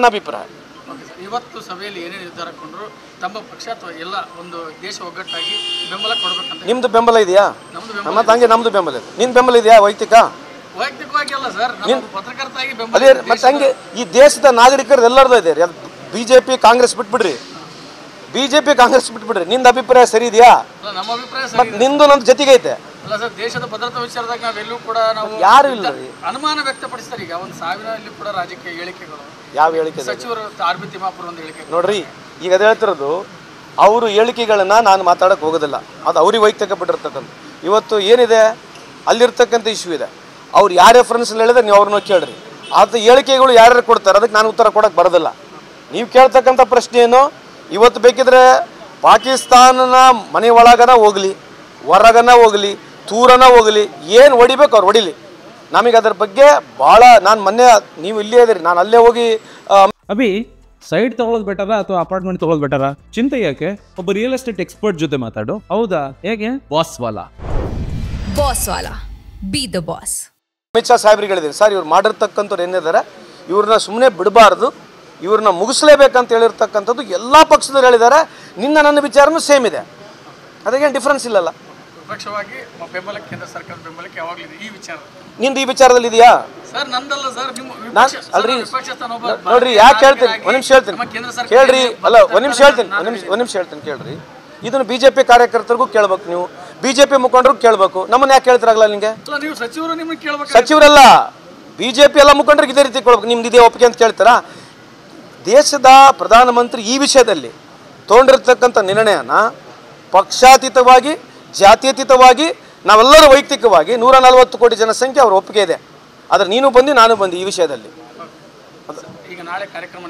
ನನ್ನ ಅಭಿಪ್ರಾಯ. ಇವತ್ತು ಸಭೆಯಲ್ಲಿ ಏನೇ ನಿರ್ಧಾರಕೊಂಡ್ರು ತಮ್ಮ ಪಕ್ಷ ಅಥವಾ ಎಲ್ಲ ಒಂದು ದೇಶ ಒಗ್ಗಟ್ಟಾಗಿ ಬೆಂಬಲ ಕೊಡಬೇಕಂತ. ನಿಮ್ದು ಬೆಂಬಲ ಇದೆಯಾ? ಮತ್ತೆ ಹಂಗೆ ನಮ್ದು ಬೆಂಬಲ ಇದೆ. ನಿನ್ನ ಬೆಂಬಲ ಇದೆಯಾ? ವೈಯಕ್ತಿಕವಾಗಿ ಅಲ್ಲ ಸರ್, ಪತ್ರಕರ್ತಾಗಿ ಬೆಂಬಲ. ಅದೇ ಮತ್ತೆ ಹಂಗೆ ಈ ದೇಶದ ನಾಗರಿಕರು ಎಲ್ಲರದ್ದು ಇದೆ. ಬಿಜೆಪಿ ಕಾಂಗ್ರೆಸ್ ಬಿಟ್ಬಿಡ್ರಿ, ಬಿಜೆಪಿ ಕಾಂಗ್ರೆಸ್ ಬಿಟ್ಬಿಡ್ರಿ. ನಿಂದ ಅಭಿಪ್ರಾಯ ಸರಿ ಇದೆಯಾ? ನಮ್ಮ ಅಭಿಪ್ರಾಯ ಮತ್ತೆ ನಿಂದು ನಂದು ಜೊತೆಗೆ ಐತೆ. ಅಲ್ಲ ಸರ್, ದೇಶದ ಭದ್ರತಾ ವಿಚಾರದಾಗ ನಾವೆಲ್ಲೂ ಕೂಡ ನಾವು ಯಾರು ಇಲ್ಲ ಅನುಮಾನ ವ್ಯಕ್ತಪಡಿಸ್ತಾರೆ. ಈಗ ಒಂದು ಸಾವಿರಲ್ಲಿ ಕೂಡ ರಾಜಕೀಯ ಹೇಳಿಕೆಗಳು. ಯಾವ ಹೇಳಿಕೆ? ಸಚಿವರು ಆರ್.ಬಿ. ತಿಮ್ಮಾಪುರ ಒಂದು ಹೇಳಿಕೆ ನೋಡ್ರಿ, ಈಗ ಅದು ಹೇಳ್ತಿರೋದು ಅವರು ಹೇಳಿಕೆಗಳನ್ನ ನಾನು ಮಾತಾಡಕ್ಕೆ ಹೋಗೋದಿಲ್ಲ, ಅದು ಅವ್ರಿಗೆ ವೈಯಕ್ತಿಕ ಬಿಟ್ಟಿರ್ತಕ್ಕಂಥ. ಇವತ್ತು ಏನಿದೆ ಅಲ್ಲಿರ್ತಕ್ಕಂಥ ಇಶ್ಯೂ ಇದೆ. ಅವ್ರು ಯಾವ ರೆಫರೆನ್ಸ್ ಹೇಳಿದ್ರೆ ನೀವು ಅವ್ರನ್ನ ಕೇಳ್ರಿ. ಅದು ಹೇಳಿಕೆಗಳು ಯಾರ್ಯಾರು ಕೊಡ್ತಾರೆ ಅದಕ್ಕೆ ನಾನು ಉತ್ತರ ಕೊಡೋಕ್ಕೆ ಬರೋದಿಲ್ಲ. ನೀವು ಕೇಳ್ತಕ್ಕಂಥ ಪ್ರಶ್ನೆ ಏನು? ಇವತ್ತು ಬೇಕಿದ್ರೆ ಪಾಕಿಸ್ತಾನನ ಮನೆ ಒಳಗನ ಹೋಗಲಿ, ಹೊರಗನ ಹೋಗಲಿ, ತೂರನ ಹೋಗಲಿ, ಏನು ಹೊಡಿಬೇಕು ಅವ್ರು ಹೊಡಿಲಿ. ನಮಗೆ ಅದ್ರ ಬಗ್ಗೆ ಭಾಳ, ನಾನು ಮೊನ್ನೆ ನೀವು ಇಲ್ಲೇ ಇದ್ದೀರಿ, ನಾನು ಅಲ್ಲೇ ಹೋಗಿ ಅಭಿ ಸೈಡ್ ತಗೊಳ್ಳೋದು ಬೆಟರಾ ಅಥವಾ ಅಪಾರ್ಟ್ಮೆಂಟ್ ತಗೊಳ್ಳೋದು ಬೆಟರಾ? ಚಿಂತೆ ಯಾಕೆ, ಒಬ್ಬ ರಿಯಲ್ ಎಸ್ಟೇಟ್ ಎಕ್ಸ್ಪರ್ಟ್ ಜೊತೆ ಮಾತಾಡು. ಹೌದಾ? ಹೇಗೆ? ಬಾಸ್ ವಾಲಾ be the boss. Amit Shah ಸಾಹೇಬ್ರಿಗೆ ಹೇಳಿದ್ದೀನಿ, ಸರ್ ಇವ್ರು ಮಾಡಿರ್ತಕ್ಕಂಥವ್ರು ಏನಿದ್ದಾರೆ ಇವ್ರನ್ನ ಸುಮ್ಮನೆ ಬಿಡಬಾರ್ದು, ಇವ್ರನ್ನ ಮುಗಿಸ್ಲೇಬೇಕಂತ ಹೇಳಿರ್ತಕ್ಕಂಥದ್ದು ಎಲ್ಲ ಪಕ್ಷದವ್ರು ಹೇಳಿದ್ದಾರೆ. ನನ್ನ ವಿಚಾರನೂ ಸೇಮ್ ಇದೆ, ಅದಕ್ಕೇನು ಡಿಫ್ರೆನ್ಸ್ ಇಲ್ಲಲ್ಲ. ಪಕ್ಷವಾಗಿ ಬೆಂಬಲ ಕೇಂದ್ರ ಸರ್ಕಾರ ಬೆಂಬಲಕ್ಕೆ ಯಾವಾಗಲೂ ಈ ವಿಚಾರ ನಿಂದು ಈ ವಿಚಾರದಲ್ಲಿ ಇದೆಯಾ? ಸರ್ ನಂದಲ್ಲ ಸರ್, ನಾನು ಅಲ್ರಿ ನೋಡ್ರಿ, ಯಾಕೆ ಹೇಳ್ತೀನಿ, ಒಂದು ನಿಮಿಷ ಹೇಳ್ತೀನಿ ಕೇಳ್ರಿ. ಅಲ್ಲ ಒಂದು ನಿಮಿಷ ಹೇಳ್ತೀನಿ ಕೇಳ್ರಿ. ಇದನ್ನು ಬಿಜೆಪಿ ಕಾರ್ಯಕರ್ತರಿಗೂ ಕೇಳ್ಬೇಕು, ನೀವು ಬಿಜೆಪಿ ಮುಖಂಡರಿಗೂ ಕೇಳಬೇಕು. ನಮ್ಮನ್ನ ಯಾಕೆ ಕೇಳ್ತಿರಾಗಲ್ಲ ನಿಮಗೆ? ಸಚಿವರಲ್ಲ, ಬಿಜೆಪಿ ಎಲ್ಲ ಮುಖಂಡರಿಗೆ ಇದೇ ರೀತಿ ಕೇಳ್ಬೇಕು. ನಿಮ್ದು ಇದೇ ಒಪ್ಪಿಗೆ ಅಂತ ಕೇಳ್ತಾರಾ? ದೇಶದ ಪ್ರಧಾನಮಂತ್ರಿ ಈ ವಿಷಯದಲ್ಲಿ ತೊಗೊಂಡಿರ್ತಕ್ಕಂಥ ನಿರ್ಣಯನ ಪಕ್ಷಾತೀತವಾಗಿ, ಜಾತ್ಯತೀತವಾಗಿ, ನಾವೆಲ್ಲರೂ ವೈಯಕ್ತಿಕವಾಗಿ 140 ಕೋಟಿ ಜನಸಂಖ್ಯೆ ಅವ್ರ ಒಪ್ಪಿಗೆ ಇದೆ. ಆದರೆ ನೀನು ಬಂದು ನಾನು ಬಂದು ಈ ವಿಷಯದಲ್ಲಿ ಈಗ ನಾಳೆ ಕಾರ್ಯಕ್ರಮ